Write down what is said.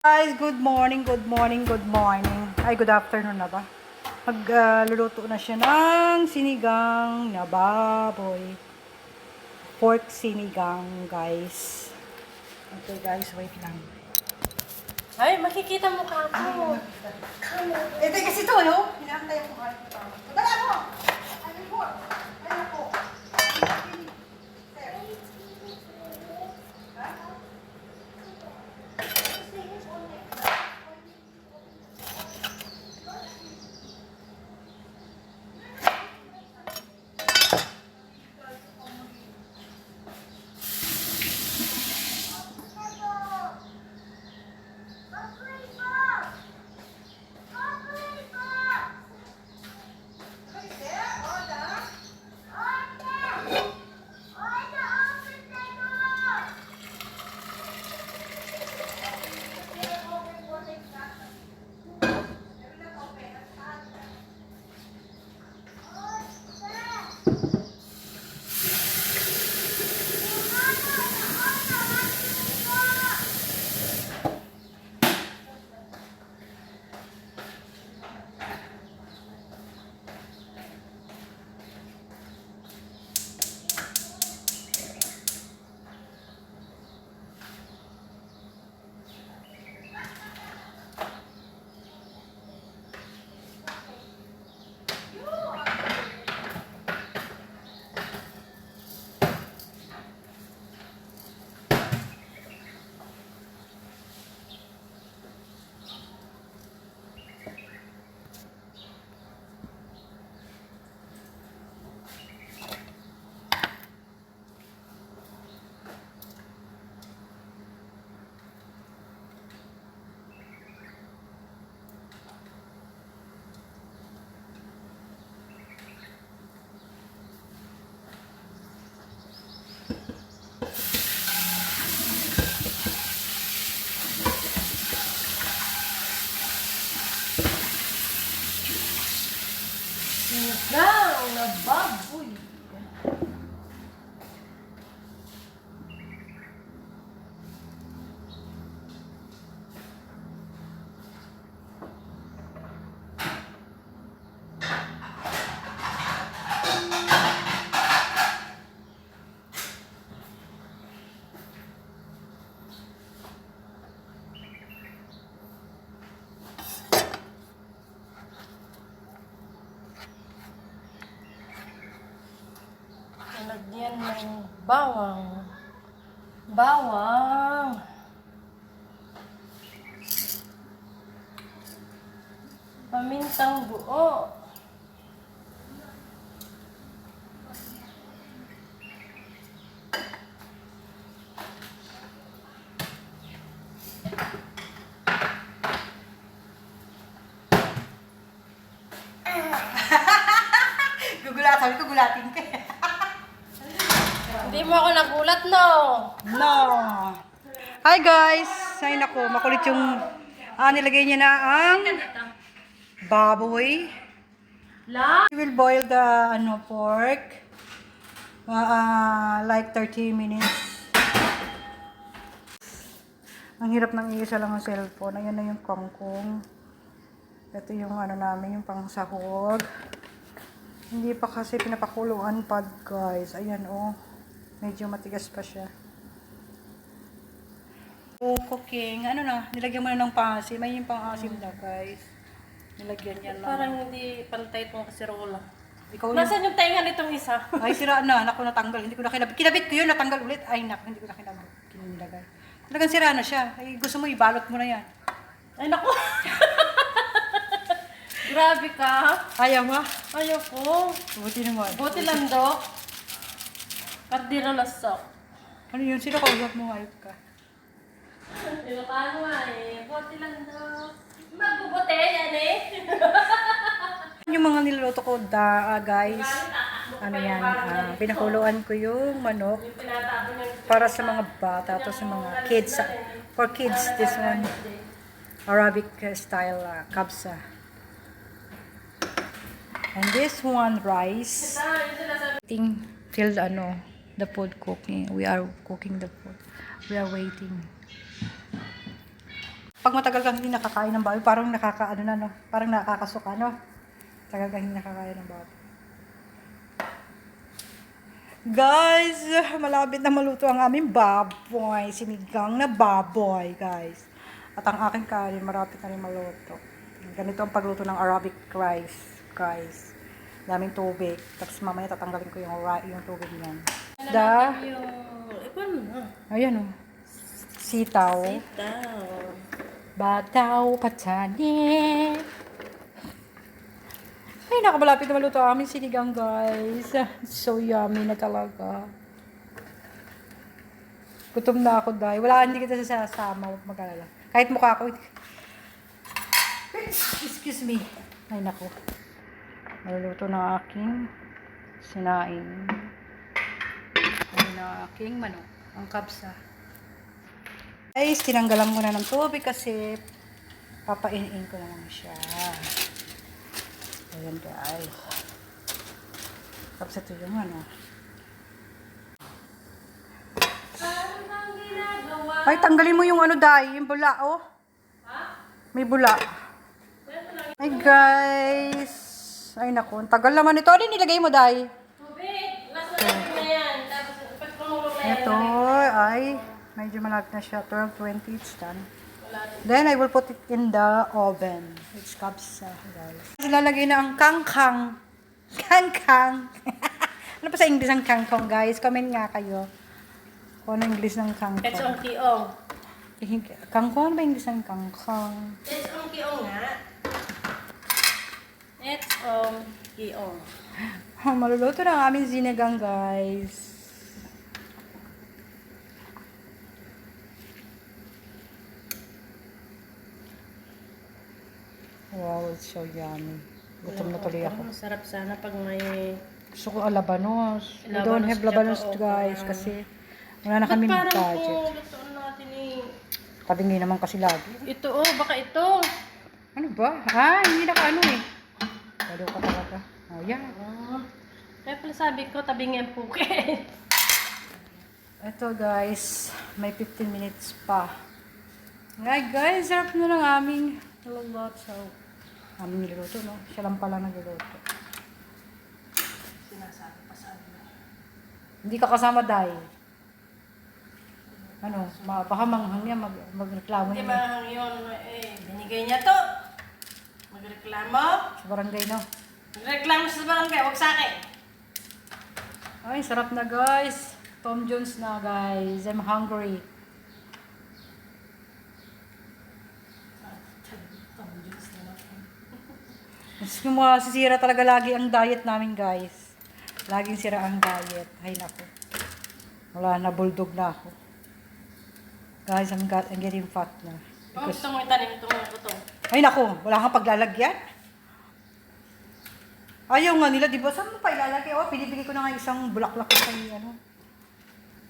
Guys, good morning, good morning, good morning. Ay, good afternoon na ba? Magluluto na siya ng sinigang na baboy. Pork sinigang, guys. Okay, guys, wait lang. Ay, makikita mo ka ako. Ito kasi ito, no? Hinahantay ako kahit na tama. Dala mo! Ano po? Ano po? Sinigang na baboy. Nalagyan ng bawang. Bawang. Pamintang buo. Sabi ko gulatin ka. Hindi mo ako nagulat, no? No. Hi guys! Ay nako, makulit yung nilagay niya na ang baboy. We will boil the pork like 30 minutes. Ang hirap ng iisa lang ang cellphone. Ayan na yung kangkong. Ito yung namin, yung pangsahog. Hindi pa kasi pinapakuluan pa, guys. Ayan, oh. Medyo matigas pa siya. So, cooking. Nilagyan mo na ng pang-asim. May yung pang-asim na, guys. Nilagyan yan lang. Parang hindi pantay itong kasirola. Ikaw Nasaan yung tainga nitong isa? Ay, sira na. Naku, natanggal. Hindi ko na kinabit. Kinabit ko yun, natanggal ulit. Ay, naku, hindi ko na kinilagay. Talagang sira na siya. Ay, gusto mo, ibalot mo na yan. Ay, naku! Grabe ka. Ayaw mo? Ayoko. Buti naman. Buti lang, Dok. Kardiro lasok. Ano yun? Sino kausap mo? Ayot ka. Ilocano nga eh. Buti lang, Dok. Magbubuti yan eh. Yung mga niluluto ko, guys. Pinakuluan ko yung manok para sa mga bata, to sa mga kids. For kids, this one, Arabic style kabsa. And this one, rice. Waiting till the food cooking. We are cooking the food. We are waiting. Pag matagal kang hindi nakakain ng baboy, parang nakakaano na, no? Parang nakakasuka, no? Tagal kang hindi nakakain ng baboy. Guys, malapit na maluto ang aming baboy. Sinigang na baboy, guys. At ang aking kanin, marapit na rin maluto. Ganito ang pagluto ng Arabic rice, guys. Daming tubig. Tapos mamaya tatanggalin ko yung tubig niyan. Ayan, oh. Sitaw. Bataw, patani. Ay, nakabalapit na maluto ang aming sinigang, guys. So yummy na talaga. Gutom na ako, dahil. Wala, hindi kita sasama. Huwag mag-alala. Kahit mukha ko. Excuse me. Ay, naku. Maluluto na aking sinaing. Ay, na aking manok. Ang kapsa. Guys, tinanggalan ko na ng tubig kasi papainin ko na lang siya. Ayan, guys. Tapos ito yung ano. Ay, tanggalin mo yung ano, Day. Yung bula, oh. May bula. Ay, guys. Ay, naku. Ang tagal naman ito. Ano yung nilagay mo, Day? Tubig! Last na yan. Tapos pag pumulog na yan. Ito, ay, medyo malapit na siya. 12:20, it's done. Then, I will put it in the oven. It's kapsa, guys. Ilalagay na ang kangkang. Kangkang. Ano pa sa English ang kangkong, guys? Comment nga kayo. Kung ano English ng kangkong. It's on kiong. Kangkong, ano ba English ng kangkong? It's on kiong nga. It's on kiong. Maluluto na ang aming sinigang, guys. Wow, it's so yummy. Gutom na tuloy ako. Masarap sana pag may... Gusto ko labanos. We Labanos, don't have labanos, tsaka guys, okra. kasi wala na kami Parang budget. kung lutoon natin eh. Tabingi naman kasi lagi. Ito oh, baka ito. Ano ba? Ah, hindi na ka ano eh. Lalo ka talaga. Oh, yeah. Kaya pala sabi ko, tabing yung puke. Ito, guys. May 15 minutes pa. Ngay, guys, sarap na ng aming lot. So, aming niluto, no? Siya lang pala nagluluto. Sinasabi pa sa akin. Hindi ka kasama, Day. Ano, baka manghang niya, magreklamo Hindi niya. ba yun, eh, binigay niya to. Magreklamo. Sa barangay, no? Magreklamo sa barangay, huwag sa akin. Ay, sarap na, guys. Tom Jones na, guys. I'm hungry. Mas sisira talaga lagi ang diet namin, guys. Laging sira ang diet. Ay, naku. Wala na, bulldog na ako. Guys, I'm getting fat na. Kung gusto mo itanim itong ko to. Ay, naku. Wala kang paglalagyan. Ayaw nga nila, di ba? Saan mo pa ilalagay? Oh, pinibigay ko na nga isang bulaklak sa ano.